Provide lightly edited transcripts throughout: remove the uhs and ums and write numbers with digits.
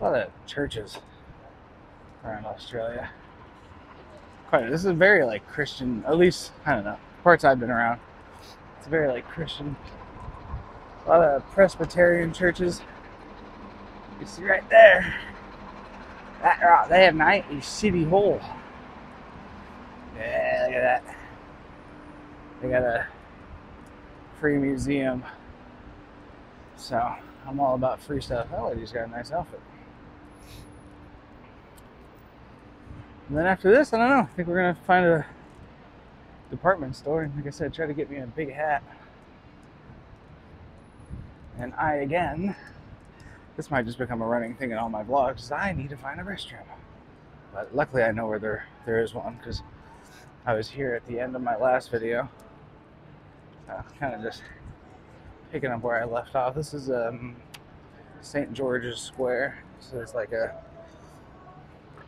A lot of churches around Australia. This is very like Christian, at least, I don't know, parts I've been around. It's very like Christian. A lot of Presbyterian churches. You see right there. They have a city hall. Yeah, look at that. They got a free museum. So I'm all about free stuff. That lady's got a nice outfit. And then after this, I don't know. I think we're gonna find a department store, and like I said, try to get me a big hat. And this might just become a running thing in all my vlogs, I need to find a restroom. But luckily I know where there is one, because I was here at the end of my last video. So kind of just picking up where I left off. This is St. George's Square. So it's like a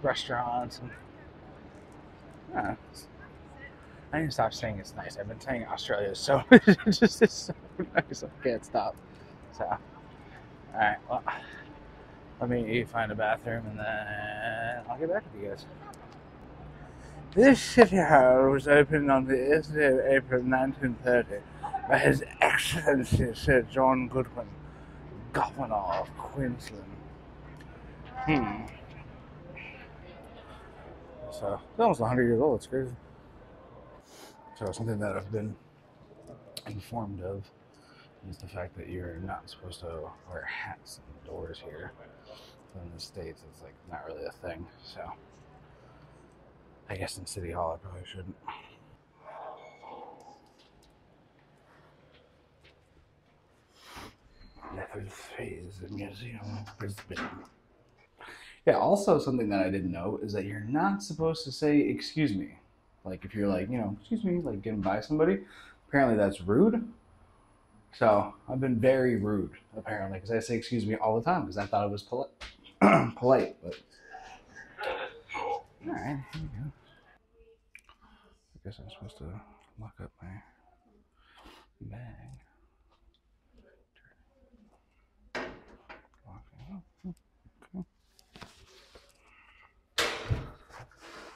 restaurants and I need to stop saying it's nice. I've been saying Australia is so it's so nice. I can't stop. So, all right. Well, let me find a bathroom and then I'll get back with you guys. This city hall was opened on the 8th day of April 1930 by His Excellency Sir John Goodwin, Governor of Queensland. So it's almost 100 years old. It's crazy. So something that I've been informed of is the fact that you're not supposed to wear hats indoors here. So in the States, it's like not really a thing. So I guess in City Hall, I probably shouldn't. Level 3 is the Museum of Brisbane. Yeah, also something that I didn't know is that you're not supposed to say excuse me. Like if you're like, excuse me, like getting by somebody, apparently that's rude. So I've been very rude, apparently, because I say excuse me all the time because I thought it was polite, but all right, here we go. I guess I'm supposed to lock up my bag. Okay.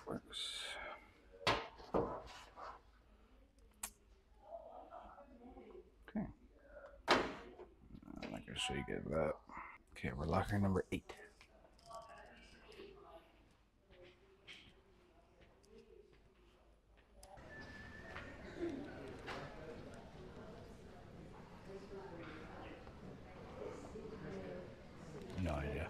Works. Okay. I'm not gonna show you guys that. Okay, we're locker number 8. No idea.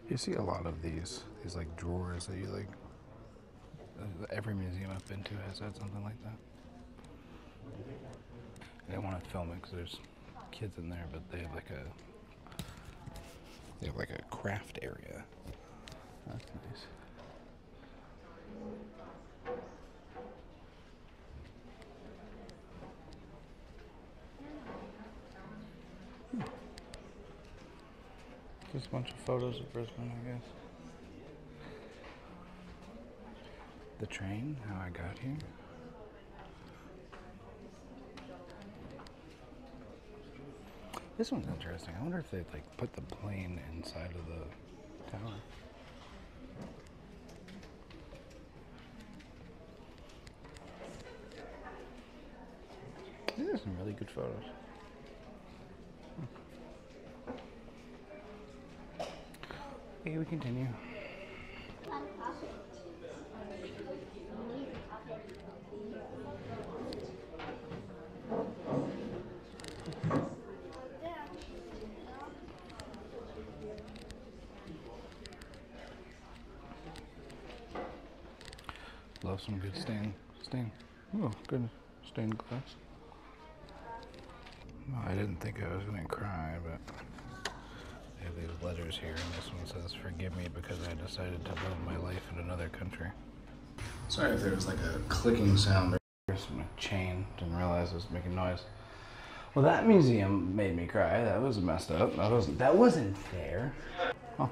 You see a lot of these like drawers that you like. Every museum I've been to has had something like that. I didn't want to film it because there's kids in there, but they have like a craft area. That's nice. Just a bunch of photos of Brisbane, I guess. The train, how I got here. This one's interesting. I wonder if they like put the plane inside of the tower. These are some really good photos. Okay, we continue. Love some good stain. Oh, good stained glass. Well, I didn't think I was going to cry, but I have these letters here, and this one says, "Forgive me because I decided to build my life in another country." Sorry if there was like a clicking sound. There's my chain. Didn't realize it was making noise. Well, that museum made me cry. That was messed up. That wasn't fair. Oh,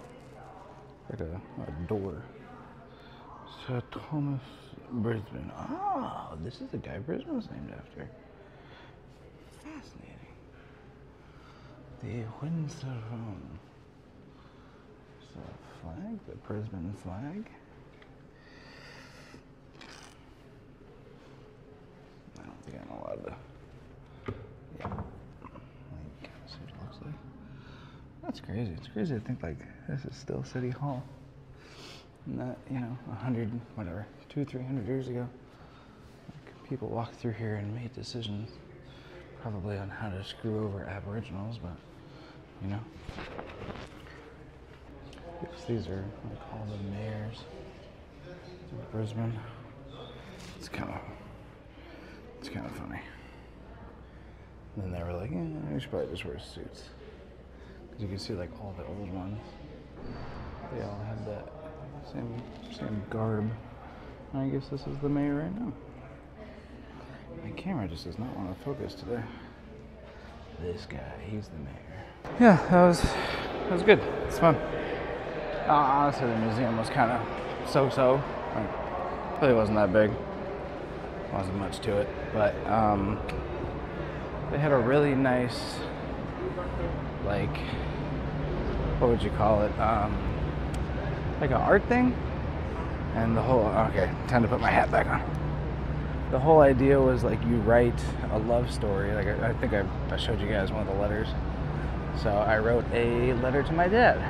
like a door. Sir Thomas Brisbane. Oh, this is the guy Brisbane was named after. Fascinating. The Windsor Home. So flag, the Brisbane flag. I don't think I'm allowed to. Yeah. Like, see what it looks like. That's crazy. It's crazy to think like this is still City Hall. Not, 100, whatever, 200-300 years ago. Like, people walked through here and made decisions, probably on how to screw over Aboriginals, but, These are like all the mayors of Brisbane. It's kind of funny. And then they were like, we should probably just wear suits. Because you can see like all the old ones, they all had that same garb. And I guess this is the mayor right now. My camera just does not want to focus today. This guy, he's the mayor. Yeah, that was good. It's fun. Honestly, the museum was kind of so-so. Like, really wasn't that big. Wasn't much to it, but they had a really nice, like, what would you call it? Like an art thing, and the whole, okay, time to put my hat back on. The whole idea was like you write a love story. Like I think I showed you guys one of the letters. So I wrote a letter to my dad.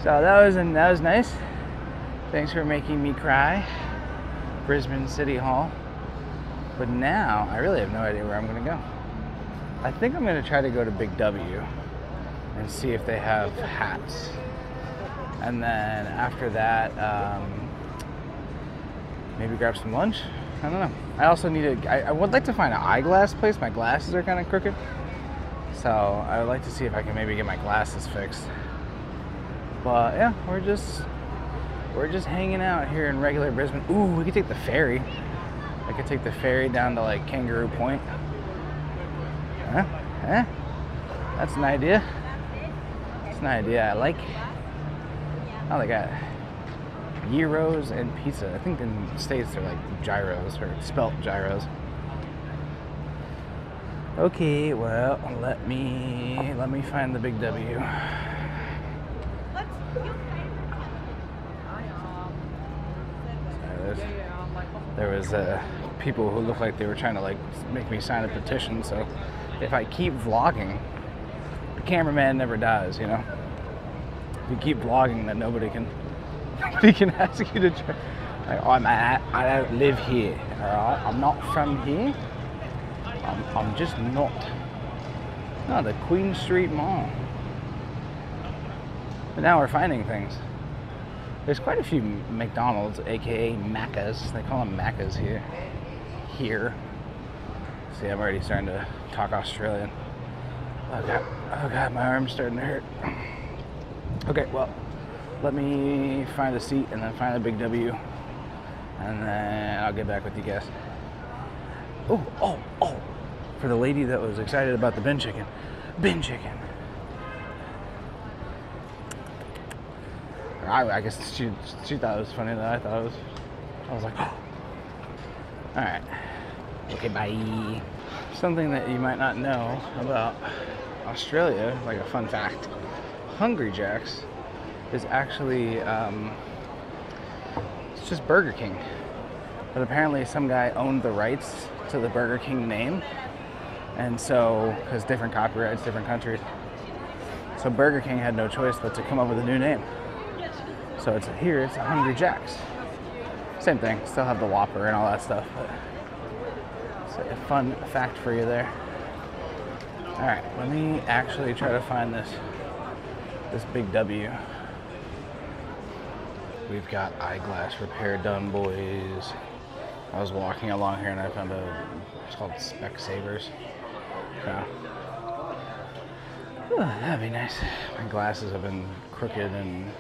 So that was nice. Thanks for making me cry, Brisbane City Hall. But now I really have no idea where I'm gonna go. I think I'm gonna try to go to Big W and see if they have hats. And then after that, maybe grab some lunch. I don't know. I also I would like to find an eyeglass place. My glasses are kind of crooked. So I would like to see if I can maybe get my glasses fixed. But yeah, we're just hanging out here in regular Brisbane. Ooh, we could take the ferry. I could take the ferry down to like Kangaroo Point. Huh? That's an idea. That's an idea I like. Oh, they got gyros and pizza. I think in the States they're like gyros, or spelt gyros. Okay, well, let me find the Big W. There was people who looked like they were trying to like make me sign a petition. So if I keep vlogging, the cameraman never dies, If you keep vlogging, then nobody can ask you to try. Like, I don't live here, alright? I'm not from here. I'm just not. No, the Queen Street Mall. But now we're finding things. There's quite a few McDonald's, aka Maccas. They call them Maccas here. See, I'm already starting to talk Australian. Oh god, my arm's starting to hurt. Okay, well, let me find a seat and then find a Big W, and then I'll get back with you guys. Oh! For the lady that was excited about the bin chicken. I guess she thought it was funny that I was like, oh. Alright. Okay, bye. Something that you might not know about Australia, like a fun fact, Hungry Jack's is actually, it's just Burger King. But apparently some guy owned the rights to the Burger King name. And so, because different copyrights, different countries. So Burger King had no choice but to come up with a new name. So it's a Hungry Jack's. Same thing, still have the Whopper and all that stuff, but it's a fun fact for you there. Alright, let me actually try to find this Big W. We've got eyeglass repair done, boys. I was walking along here and I found it's called Specsavers. So, that'd be nice. My glasses have been crooked and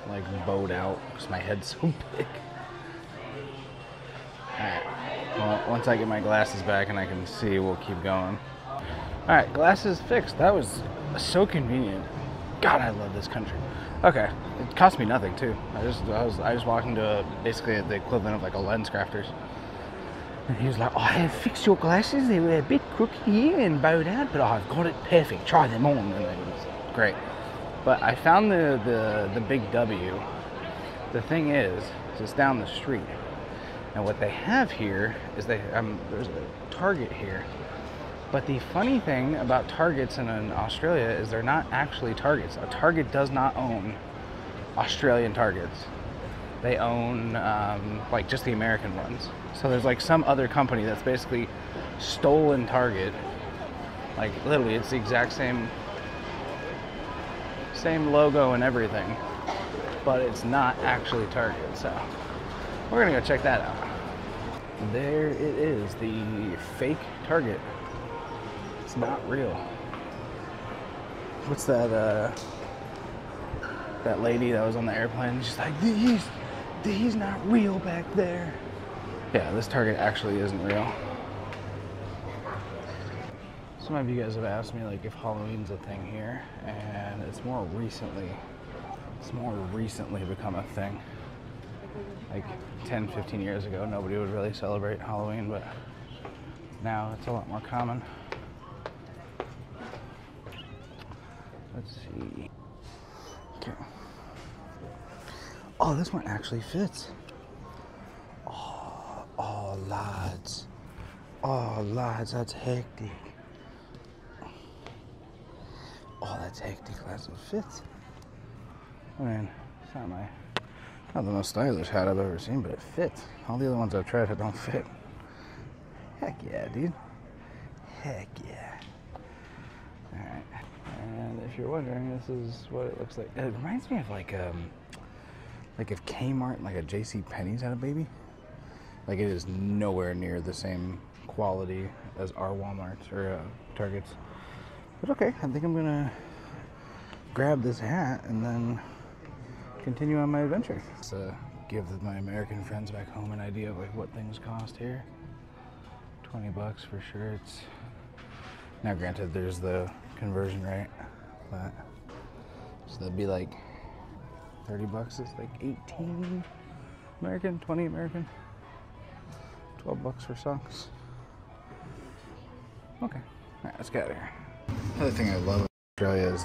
like bowed out because my head's so big. Alright. Well, once I get my glasses back and I can see, we'll keep going. All right, glasses fixed. That was so convenient. God, I love this country. Okay, it cost me nothing too. I just walked into basically the equivalent of like a lens crafters. And he was like, "I have fixed your glasses. They were a bit crooked here and bowed out, but I've got it perfect. Try them on." And it was great. But I found the big W. The thing is it's down the street. And what they have here is there's a Target here. But the funny thing about Targets in Australia is they're not actually Targets. A Target does not own Australian Targets. They own like just the American ones. So there's like some other company that's basically stolen Target. Like literally it's the exact same logo and everything, but it's not actually Target. So we're gonna go check that out. There it is, the fake Target. It's not real. What's that that lady that was on the airplane? She's like, he's not real back there. Yeah, this Target actually isn't real. Some of you guys have asked me like if Halloween's a thing here, and it's more recently become a thing. Like 10, 15 years ago, nobody would really celebrate Halloween, but now it's a lot more common. Let's see. Okay. Oh, this one actually fits. Oh, lads. Oh, lads, that's hectic. Oh, that's hectic, lads. It fits. I mean, it's not the most stylish hat I've ever seen, but it fits. All the other ones I've tried that don't fit. Heck yeah, dude. Heck yeah. Alright. And if you're wondering, this is what it looks like. It reminds me of like if Kmart and like a JCPenney's had a baby. Like it is nowhere near the same quality as our Walmarts or Targets. But okay, I think I'm gonna grab this hat and then continue on my adventure. Let's give my American friends back home an idea of like what things cost here. $20 for shirts. Now granted there's the conversion rate, but so that'd be like $30 is like 18 American, 20 American, $12 for socks. Okay, alright, let's get out of here. Another thing I love about Australia is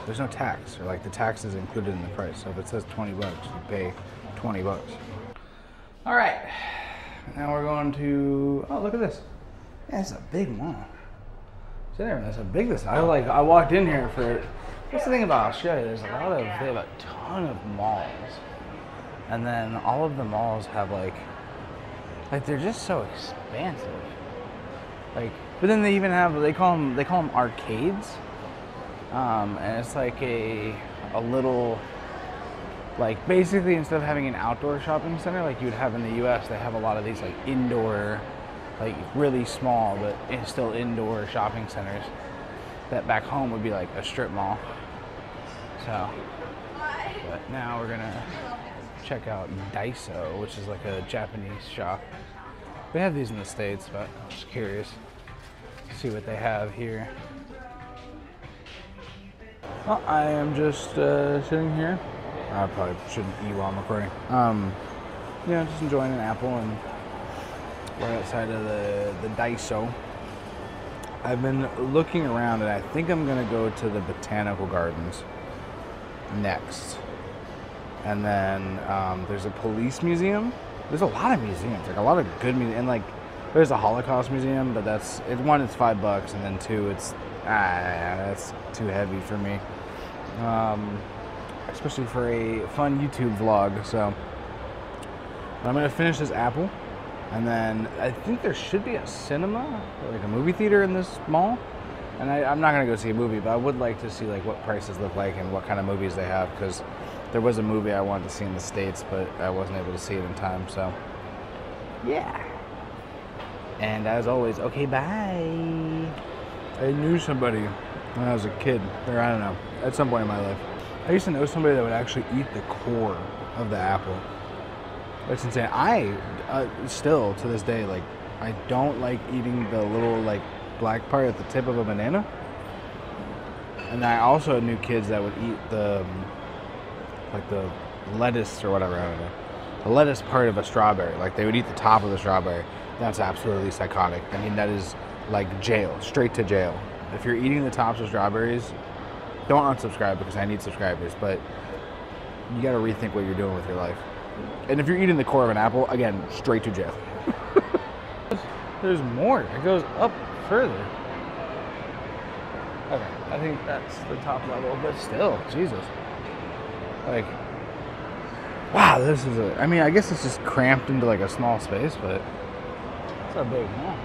there's no tax, or like the tax is included in the price. So if it says $20, you pay $20. All right, now we're going to, oh, look at this. Yeah, it's a big mall. See there, that's how big this is. I walked in here for, what's the thing about Australia? They have a ton of malls. And then all of the malls have like they're just so expansive. Like, but then they even have, they call them arcades. And it's like a little, like basically instead of having an outdoor shopping center like you'd have in the US, they have a lot of these like indoor, like really small but still indoor shopping centers that back home would be like a strip mall. So, but now we're gonna check out Daiso, which is like a Japanese shop. We have these in the States, but I'm just curious to see what they have here. Well, I am just sitting here. I probably shouldn't eat while I'm recording. Yeah, just enjoying an apple, and we're outside of the Daiso. I've been looking around, and I think I'm gonna go to the botanical gardens next. And then there's a police museum. There's a lot of museums, like a lot of good museums, and like there's a Holocaust museum, but it's $5, and then two, that's too heavy for me, especially for a fun YouTube vlog. So I'm gonna finish this apple, and then I think there should be a cinema, or like a movie theater in this mall. And I'm not gonna go see a movie, but I would like to see like what prices look like and what kind of movies they have, because there was a movie I wanted to see in the States, but I wasn't able to see it in time. So yeah. And as always, okay, bye. I knew somebody when I was a kid, or I don't know, at some point in my life. I used to know somebody that would actually eat the core of the apple. It's insane. I still to this day, like, I don't like eating the little like black part at the tip of a banana. And I also knew kids that would eat the like the lettuce or whatever. I don't know. The lettuce part of a strawberry. Like they would eat the top of the strawberry. That's absolutely psychotic. I mean, that is like jail, straight to jail. If you're eating the tops of strawberries, don't unsubscribe because I need subscribers. But you got to rethink what you're doing with your life. And if you're eating the core of an apple, again, straight to jail. There's more. It goes up further. Okay, I think that's the top level, but still, Jesus. Like, wow, this is I mean, I guess it's just cramped into like a small space, but it's a big mall.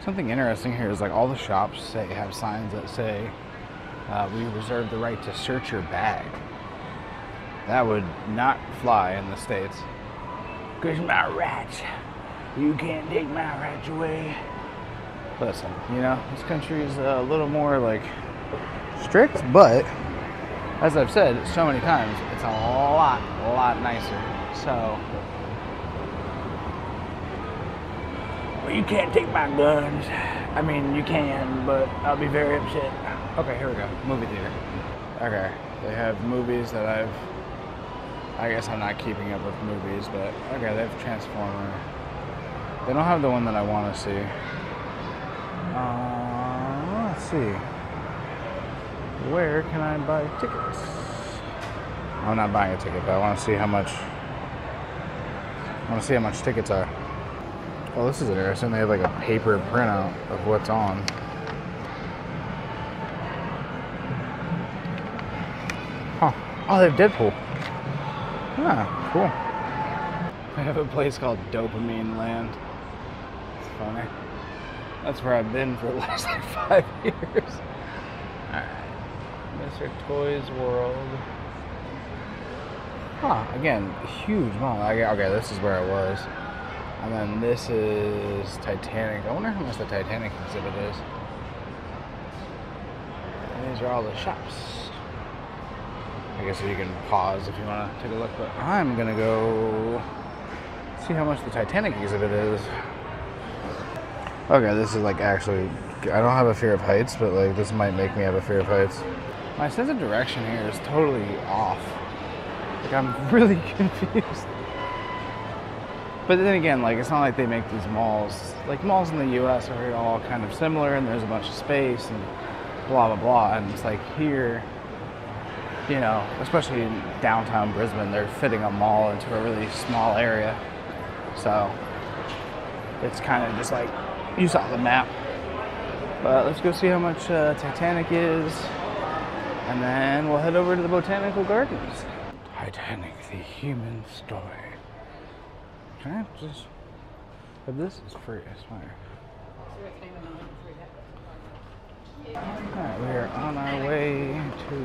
Something interesting here is like all the shops have signs that say, we reserve the right to search your bag. That would not fly in the States. Cause my rights, you can't take my rights away. Listen, you know, this country is a little more like strict, but as I've said so many times, it's a lot nicer. So, well, you can't take my guns. I mean, you can, but I'll be very upset. Okay, here we go. Movie theater. Okay, they have movies that I guess I'm not keeping up with movies, but okay, they have Transformer. They don't have the one that I want to see. Let's see. Where can I buy tickets? I'm not buying a ticket, but I want to see how much. I want to see how much tickets are. Well, this is interesting. They have like a paper printout of what's on. Huh. Oh, they have Deadpool. Ah, cool. I have a place called Dopamine Land. It's funny. That's where I've been for the last like 5 years. Alright. Mr. Toys World. Huh, again, huge mall. Okay, this is where I was. And then this is Titanic. I wonder how much the Titanic exhibit is. And these are all the shops. I guess you can pause if you want to take a look, but I'm gonna go see how much the Titanic exhibit is. Okay, this is like actually, I don't have a fear of heights, but like this might make me have a fear of heights. My sense of direction here is totally off. Like I'm really confused. But then again, like it's not like they make these malls, like malls in the US are all kind of similar and there's a bunch of space and blah blah blah, and it's like here, you know, especially in downtown Brisbane, they're fitting a mall into a really small area. So it's kind of just like, you saw the map. But let's go see how much Titanic is, and then we'll head over to the Botanical Gardens. Titanic, the human story. Can I just, if this is free, I swear. Alright, we are on our way to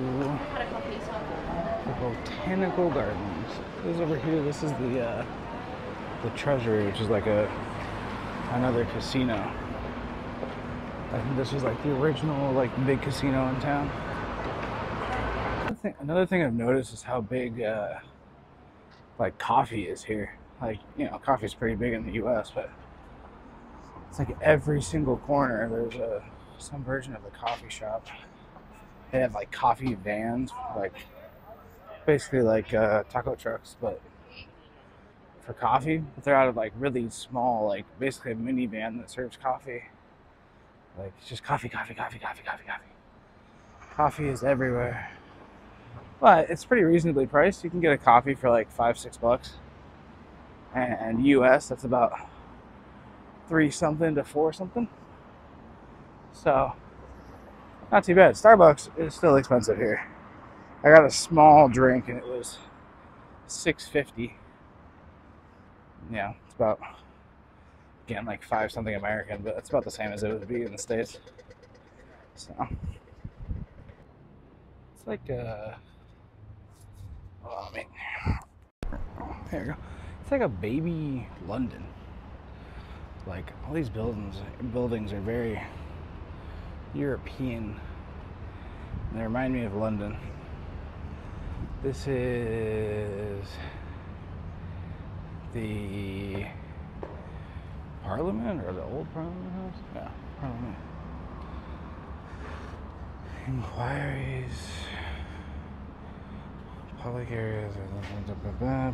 the Botanical Gardens. This is over here. This is the Treasury, which is like another casino. I think this was like the original like big casino in town. Another thing I've noticed is how big like coffee is here. Like, you know, coffee's pretty big in the US, but it's like every single corner there's some version of the coffee shop. They have like coffee vans, like basically like taco trucks, but for coffee. But they're out of like really small, like basically a minivan that serves coffee. Like it's just coffee. Coffee is everywhere. But it's pretty reasonably priced. You can get a coffee for like $5-6. And US, that's about $3 something to $4 something. So, not too bad. Starbucks is still expensive here. I got a small drink and it was $6.50. Yeah, it's about, again, like 5 something American, but it's about the same as it would be in the States. So, it's like there you go. It's like a baby London. Like all these buildings are very European. They remind me of London. This is the Parliament, or the old Parliament House? Yeah, Parliament. Inquiries, public areas,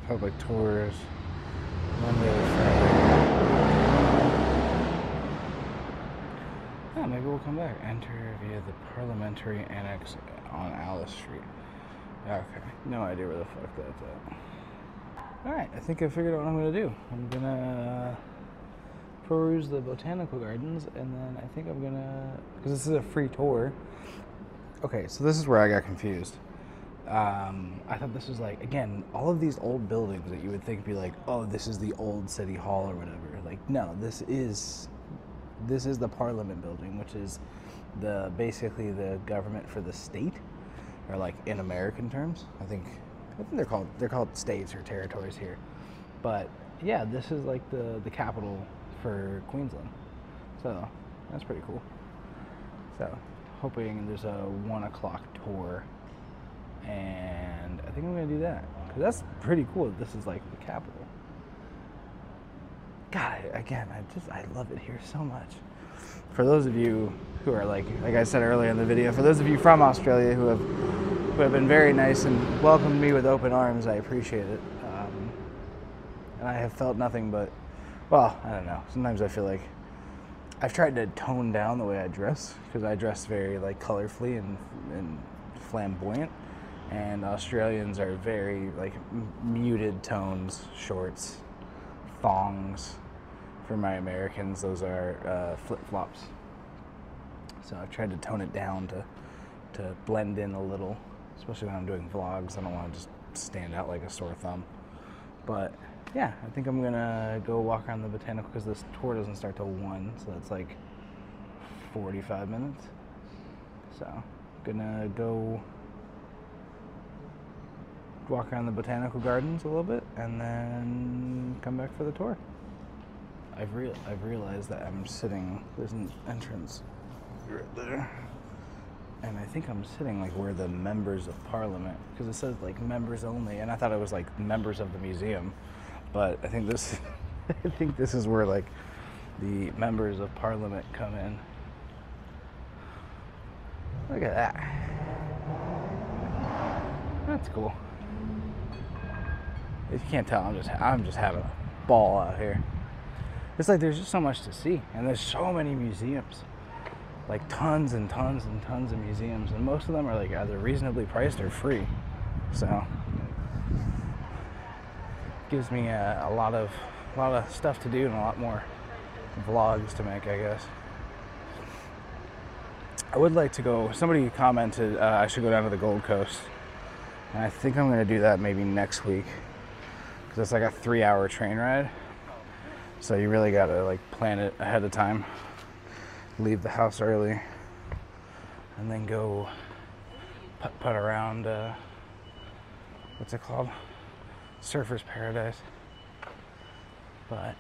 public tours, Monday to Friday. Yeah, maybe we'll come back. Enter via the Parliamentary Annex on Alice Street. Okay, no idea where the fuck that's at. Alright, I think I figured out what I'm gonna do. I'm gonna peruse the botanical gardens, and then I think I'm gonna, because this is a free tour. Okay, so this is where I got confused. I thought this was like, again, all of these old buildings that you would think be like, oh, this is the old city hall or whatever. Like, no, this is the Parliament building, which is basically the government for the state, or like in American terms. I think they're called states or territories here. But yeah, this is like the capital for Queensland. So that's pretty cool. So hoping there's a 1 o'clock tour, and I think I'm gonna do that, because that's pretty cool that this is like the capital. God, again, I love it here so much. For those of you who are like I said earlier in the video, for those of you from Australia who have been very nice and welcomed me with open arms, I appreciate it. And I have felt nothing but, well, I don't know. Sometimes I feel like I've tried to tone down the way I dress, because I dress very like colorfully and flamboyant, and Australians are very like muted tones, shorts, thongs. For my Americans, those are flip-flops. So I've tried to tone it down to blend in a little, especially when I'm doing vlogs. I don't want to just stand out like a sore thumb. But yeah, I think I'm gonna go walk around the botanical, because this tour doesn't start till 1, so that's like 45 minutes. So I'm gonna go walk around the botanical gardens a little bit, and then come back for the tour. I've realized that I'm sitting, there's an entrance right there, and I think I'm sitting like where the members of Parliament, because it says like members only, and I thought it was like members of the museum, but I think this is where like the members of Parliament come in. Look at that. That's cool. If you can't tell, I'm just having a ball out here. It's like there's just so much to see, and there's so many museums, like tons and tons and tons of museums, and most of them are like either reasonably priced or free. So gives me a lot of stuff to do and a lot more vlogs to make, I guess. I would like to go. Somebody commented I should go down to the Gold Coast, and I think I'm going to do that maybe next week, because it's like a 3-hour train ride. So you really gotta like plan it ahead of time, leave the house early, and then go putt around, what's it called? Surfer's Paradise. But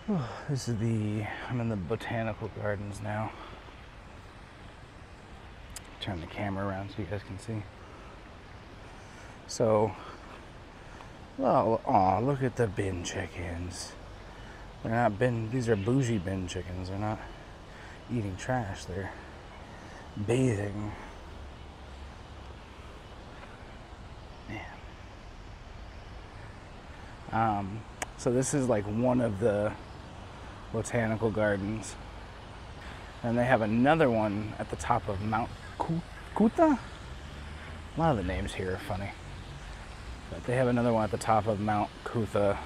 I'm in the botanical gardens now. Turn the camera around so you guys can see. So, well, aw, look at the bin chickens. They're not these are bougie bin chickens. They're not eating trash, they're bathing. Man. So this is like one of the botanical gardens. And they have another one at the top of Mount Cootha? A lot of the names here are funny. But they have another one at the top of Mount Cootha.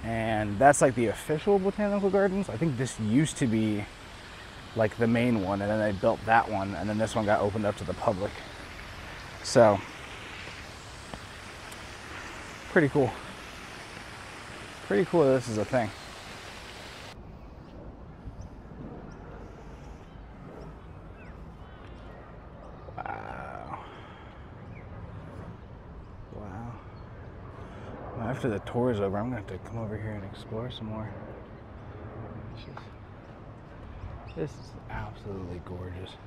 And that's like the official botanical gardens. I think this used to be like the main one, and then they built that one, and then this one got opened up to the public. So, pretty cool. Pretty cool that this is a thing. After the tour is over, I'm gonna have to come over here and explore some more. This is absolutely gorgeous.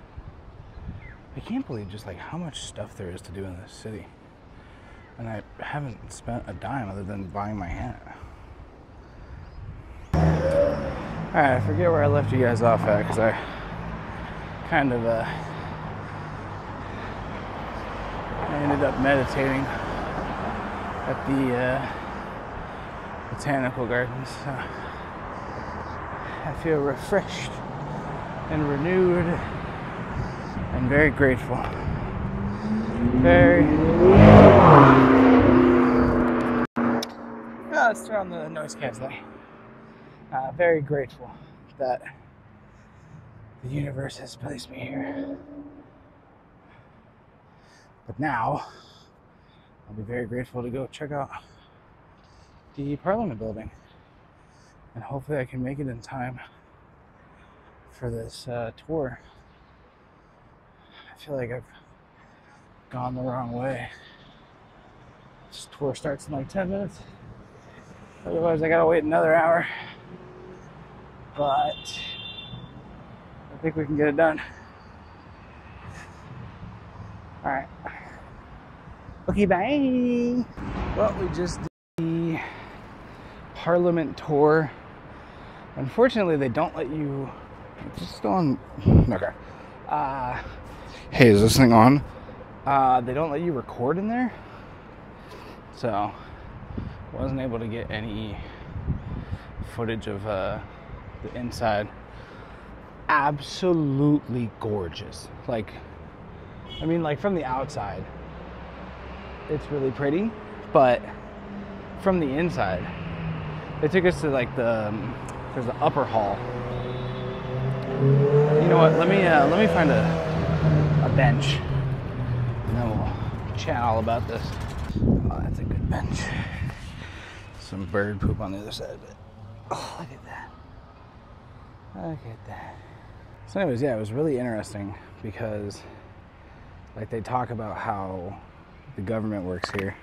I can't believe just like how much stuff there is to do in this city. And I haven't spent a dime other than buying my hat. Alright, I forget where I left you guys off at because I kind of I ended up meditating at the botanical gardens. So I feel refreshed and renewed and very grateful. Let's turn on the noise canceling. Very grateful that the universe has placed me here. But now, I'll be very grateful to go check out the Parliament building. And hopefully I can make it in time for this tour. I feel like I've gone the wrong way. This tour starts in like 10 minutes. Otherwise I gotta wait another hour. But I think we can get it done. Alright. Okay, bye. Well, we just did the Parliament tour. Unfortunately, they don't let you... It's still on... Okay. Hey, is this thing on? They don't let you record in there. So, wasn't able to get any footage of the inside. Absolutely gorgeous. Like, I mean, like from the outside, it's really pretty, but from the inside, they took us to like there's the upper hall. You know what? Let me find a bench, and then we'll chat all about this. Oh, that's a good bench. Some bird poop on the other side of it. Oh, look at that. Look at that. So anyways, yeah, it was really interesting because like they talk about how the government works here,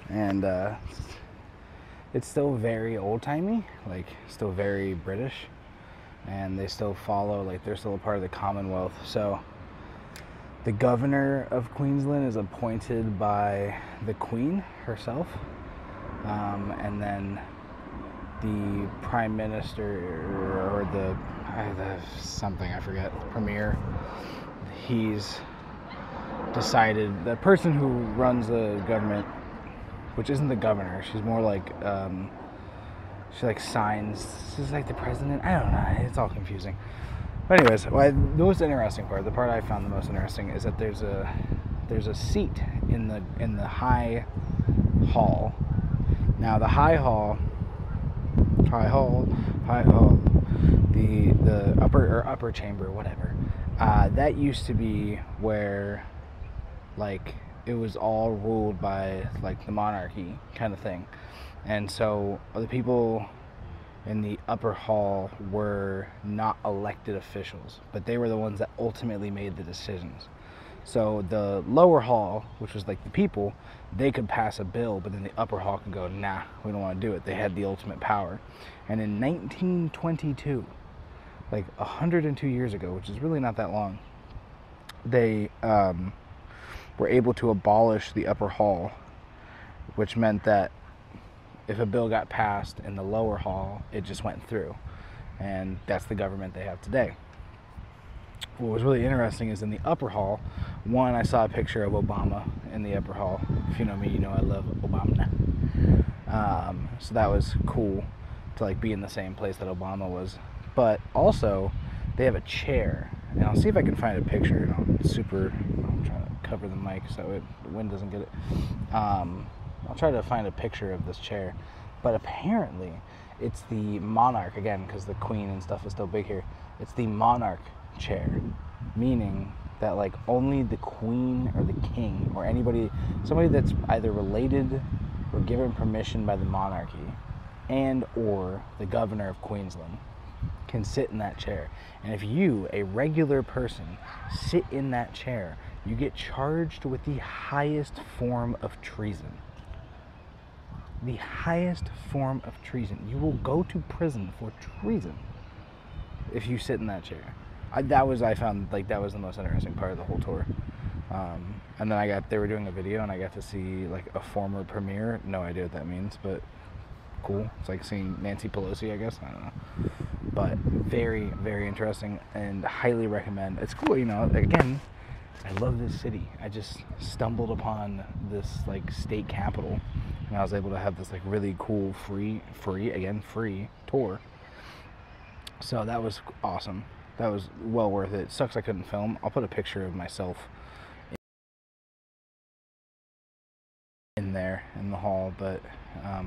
and it's still very old-timey, like still very British, and they still follow, like they're still a part of the Commonwealth. So the governor of Queensland is appointed by the Queen herself, and then the Prime Minister or the something, I forget, Premier, he's decided, the person who runs the government, which isn't the governor, she's more like she like signs, she's like the president, I don't know, it's all confusing. But anyways, the most interesting part, the part I found the most interesting, is that there's a seat in the high hall. Now the high hall, the upper chamber, whatever, that used to be where like it was all ruled by like the monarchy kind of thing. And so the people in the upper hall were not elected officials, but they were the ones that ultimately made the decisions. So the lower hall, which was like the people, they could pass a bill, but then the upper hall could go, nah, we don't want to do it. They had the ultimate power. And in 1922, like 102 years ago, which is really not that long, they were able to abolish the upper hall, which meant that if a bill got passed in the lower hall, it just went through. And that's the government they have today. What was really interesting is in the upper hall, one, I saw a picture of Obama in the upper hall. If you know me, you know I love Obama. So that was cool to like be in the same place that Obama was. But also, they have a chair. And I'll see if I can find a picture. You know, I'm trying to cover the mic so the wind doesn't get it. I'll try to find a picture of this chair. But apparently, it's the monarch, again, because the queen and stuff is still big here. It's the monarch chair, meaning that like only the queen or the king or somebody that's either related or given permission by the monarchy and or the governor of Queensland can sit in that chair. And if you, a regular person, sit in that chair, you get charged with the highest form of treason. The highest form of treason. You will go to prison for treason if you sit in that chair. I found like that was the most interesting part of the whole tour. And then they were doing a video, and I got to see like a former premier. No idea what that means, but cool. It's like seeing Nancy Pelosi, I guess. I don't know. But very, very interesting, and highly recommend. It's cool, you know. Again, I love this city. I just stumbled upon this like state capital, and I was able to have this like really cool free tour. So that was awesome. That was well worth it. Sucks I couldn't film. I'll put a picture of myself in there in the hall, but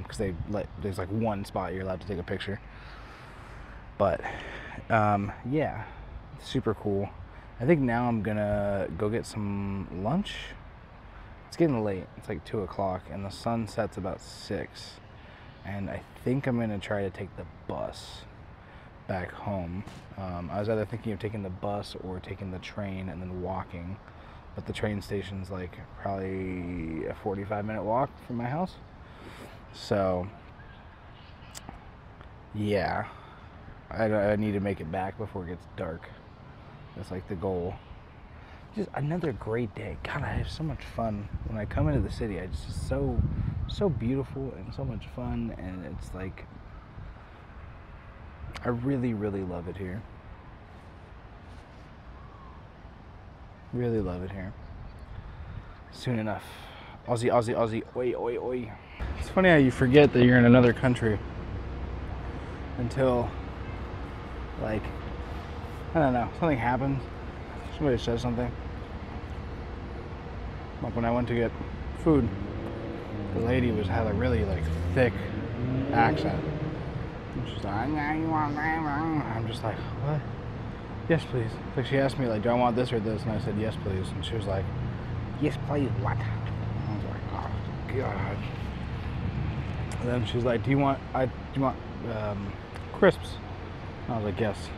because there's like one spot you're allowed to take a picture. But yeah, super cool. I think now I'm gonna go get some lunch. It's getting late. It's like 2 o'clock, and the sun sets about 6. And I think I'm gonna try to take the bus back home. I was either thinking of taking the bus or taking the train and then walking, but the train station's like probably a 45-minute walk from my house. So yeah, I need to make it back before it gets dark. That's like the goal. Just another great day. God, I have so much fun when I come into the city. It's just so beautiful and so much fun, and it's like I really, really love it here. Really love it here. Soon enough. Aussie, Aussie, Aussie. Oi, oi, oi. It's funny how you forget that you're in another country until, like, I don't know, something happens. Somebody says something. Like when I went to get food, the lady had a really, like, thick accent. And she's like, I'm just like, what? Yes, please. Like she asked me, like, do I want this or this? And I said, yes, please. And she was like, yes, please, what? And I was like, oh, God. And then she was like, do you want crisps? And I was like, yes.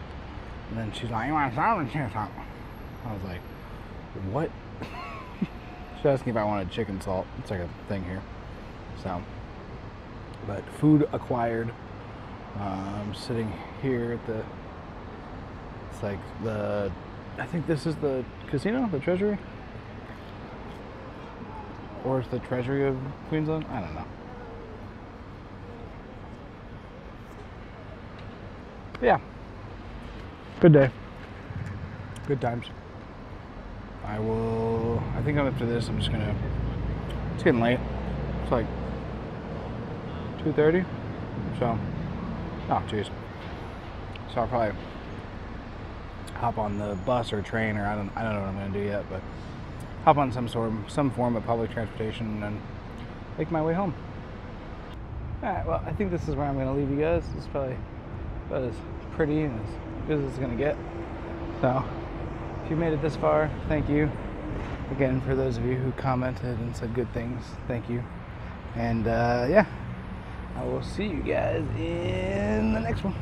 And then she's like, you want salad? I was like, what? She asked me if I wanted chicken salt. It's like a thing here. So, but food acquired. I'm sitting here at the, it's like I think this is the casino, the treasury? Or it's the treasury of Queensland? I don't know. But yeah. Good day. Good times. I think after this, it's getting late. It's like 2:30. So, oh, jeez. So I'll probably hop on the bus or train, or I don't know what I'm going to do yet, but hop on some form of public transportation and then make my way home. Alright, well, I think this is where I'm going to leave you guys. It's probably about as pretty and as good as it's going to get. So, if you made it this far, thank you. Again, for those of you who commented and said good things, thank you. And yeah, I will see you guys in the next one.